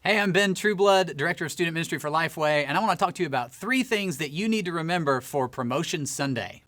Hey, I'm Ben Trueblood, Director of Student Ministry for LifeWay, and I want to talk to you about 3 things that you need to remember for Promotion Sunday.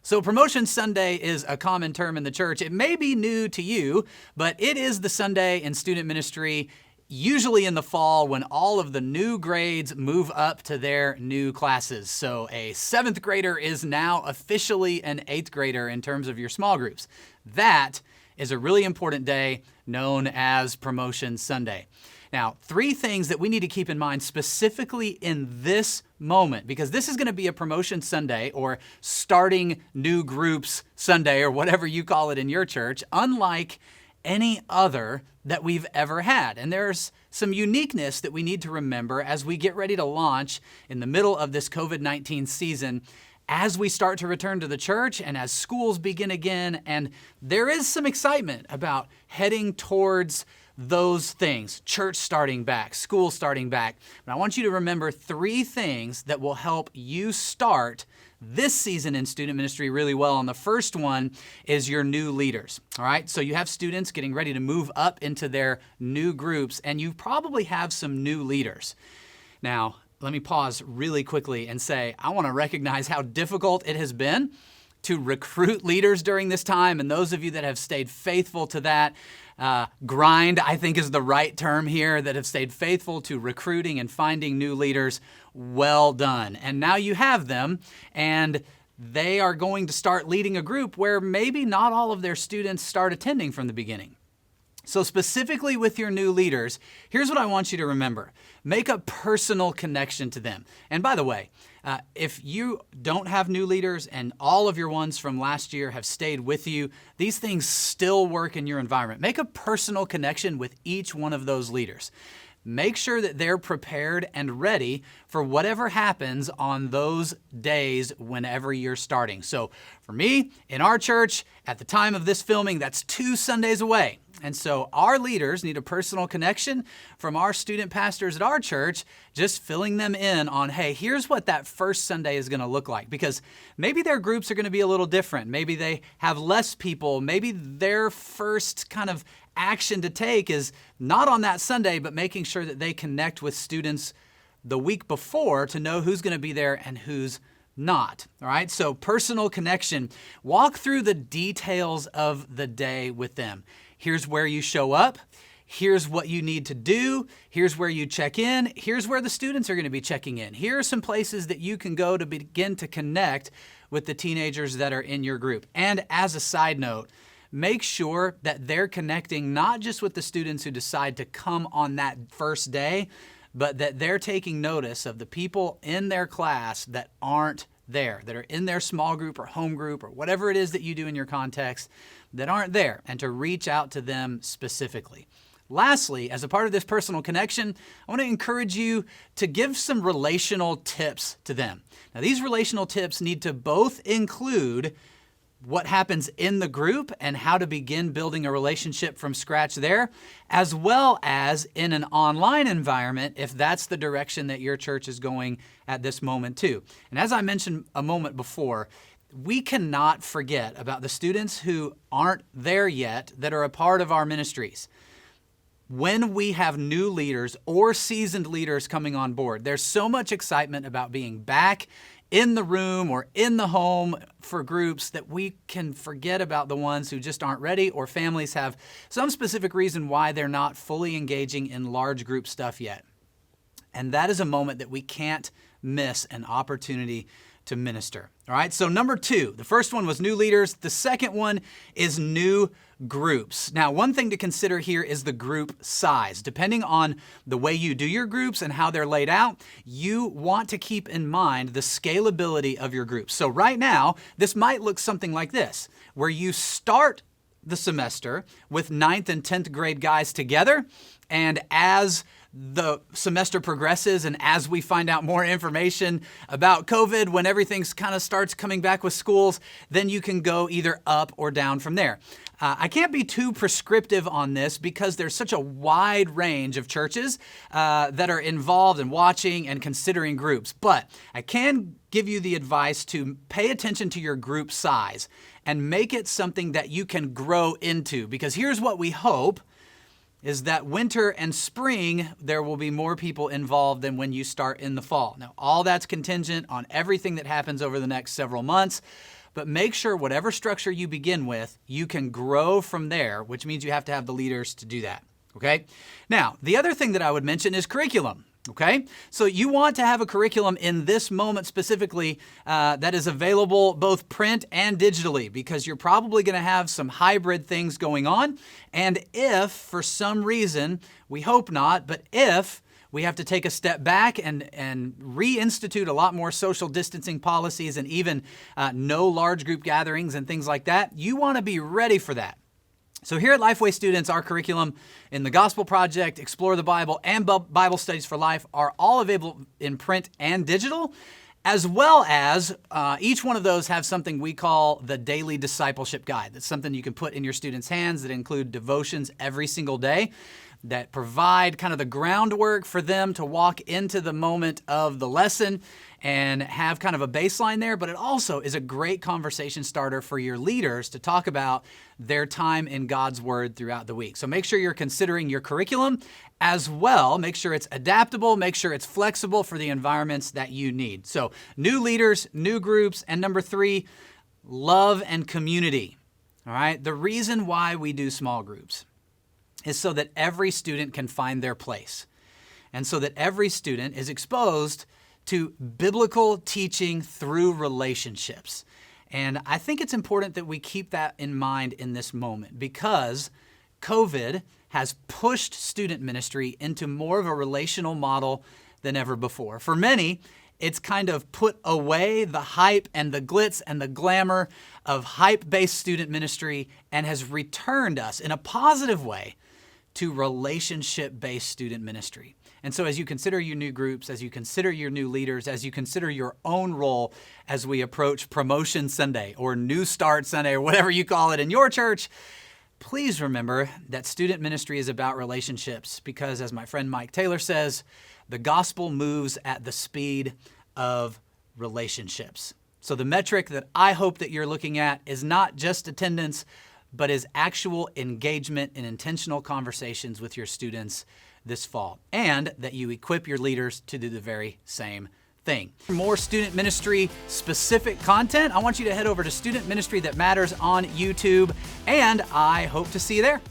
So Promotion Sunday is a common term in the church. It may be new to you, but it is the Sunday in student ministry, usually in the fall when all of the new grades move up to their new classes. So a 7th grader is now officially an 8th grader in terms of your small groups. That is a really important day known as Promotion Sunday. Now, 3 things that we need to keep in mind specifically in this moment, because this is going to be a Promotion Sunday or starting new groups Sunday or whatever you call it in your church, unlike any other that we've ever had. And there's some uniqueness that we need to remember as we get ready to launch in the middle of this COVID-19 season, as we start to return to the church and as schools begin again. And there is some excitement about heading towards those things, church starting back, school starting back. But I want you to remember 3 things that will help you start this season in student ministry really well. And the first one is your new leaders. All right, so you have students getting ready to move up into their new groups, and you probably have some new leaders. Now, let me pause really quickly and say, I want to recognize how difficult it has been to recruit leaders during this time. And those of you that have stayed faithful to that, grind, I think is the right term here, that have stayed faithful to recruiting and finding new leaders, well done. And now you have them, and they are going to start leading a group where maybe not all of their students start attending from the beginning. So specifically with your new leaders, here's what I want you to remember. Make a personal connection to them. And by the way, if you don't have new leaders and all of your ones from last year have stayed with you, these things still work in your environment. Make a personal connection with each one of those leaders. Make sure that they're prepared and ready for whatever happens on those days whenever you're starting. So for me, in our church, at the time of this filming, that's 2 Sundays away. And so our leaders need a personal connection from our student pastors at our church, just filling them in on, hey, here's what that first Sunday is going to look like. Because maybe their groups are going to be a little different. Maybe they have less people. Maybe their first kind of action to take is not on that Sunday, but making sure that they connect with students the week before to know who's going to be there and who's not. All right, so personal connection. Walk through the details of the day with them. Here's where you show up. Here's what you need to do. Here's where you check in. Here's where the students are going to be checking in. Here are some places that you can go to begin to connect with the teenagers that are in your group. And as a side note, make sure that they're connecting not just with the students who decide to come on that first day, but that they're taking notice of the people in their class that aren't there, that are in their small group or home group or whatever it is that you do in your context that aren't there, and to reach out to them specifically. Lastly, as a part of this personal connection, I want to encourage you to give some relational tips to them. Now, these relational tips need to both include what happens in the group and how to begin building a relationship from scratch there, as well as in an online environment, if that's the direction that your church is going at this moment too. And as I mentioned a moment before, we cannot forget about the students who aren't there yet that are a part of our ministries. When we have new leaders or seasoned leaders coming on board, there's so much excitement about being back in the room or in the home for groups that we can forget about the ones who just aren't ready, or families have some specific reason why they're not fully engaging in large group stuff yet. And that is a moment that we can't miss an opportunity to minister. All right, so number 2, the first one was new leaders. The second one is new groups. Now, one thing to consider here is the group size. Depending on the way you do your groups and how they're laid out, you want to keep in mind the scalability of your groups. So right now, this might look something like this, where you start the semester with 9th and 10th grade guys together, and as the semester progresses and as we find out more information about COVID, when everything's kind of starts coming back with schools, then you can go either up or down from there. I can't be too prescriptive on this because there's such a wide range of churches that are involved in watching and considering groups. But I can give you the advice to pay attention to your group size and make it something that you can grow into. Because here's what we hope is that winter and spring, there will be more people involved than when you start in the fall. Now, all that's contingent on everything that happens over the next several months, but make sure whatever structure you begin with, you can grow from there, which means you have to have the leaders to do that, okay? Now, the other thing that I would mention is curriculum. Okay, so you want to have a curriculum in this moment specifically that is available both print and digitally, because you're probably going to have some hybrid things going on. And if for some reason, we hope not, but if we have to take a step back and reinstitute a lot more social distancing policies and even no large group gatherings and things like that, you want to be ready for that. So here at LifeWay Students, our curriculum in the Gospel Project, Explore the Bible, and Bible Studies for Life are all available in print and digital, as well as each one of those have something we call the Daily Discipleship Guide. That's something you can put in your students' hands that include devotions every single day that provide kind of the groundwork for them to walk into the moment of the lesson and have kind of a baseline there, but it also is a great conversation starter for your leaders to talk about their time in God's Word throughout the week. So make sure you're considering your curriculum as well. Make sure it's adaptable, make sure it's flexible for the environments that you need. So new leaders, new groups, and number 3, love and community. All right, the reason why we do small groups is so that every student can find their place, and so that every student is exposed to biblical teaching through relationships. And I think it's important that we keep that in mind in this moment, because COVID has pushed student ministry into more of a relational model than ever before. For many, it's kind of put away the hype and the glitz and the glamour of hype-based student ministry and has returned us in a positive way to relationship-based student ministry. And so as you consider your new groups, as you consider your new leaders, as you consider your own role as we approach Promotion Sunday or New Start Sunday or whatever you call it in your church, please remember that student ministry is about relationships, because as my friend Mike Taylor says, the gospel moves at the speed of relationships. So the metric that I hope that you're looking at is not just attendance, but is actual engagement in intentional conversations with your students this fall, and that you equip your leaders to do the very same thing. For more student ministry specific content, I want you to head over to Student Ministry That Matters on YouTube, and I hope to see you there.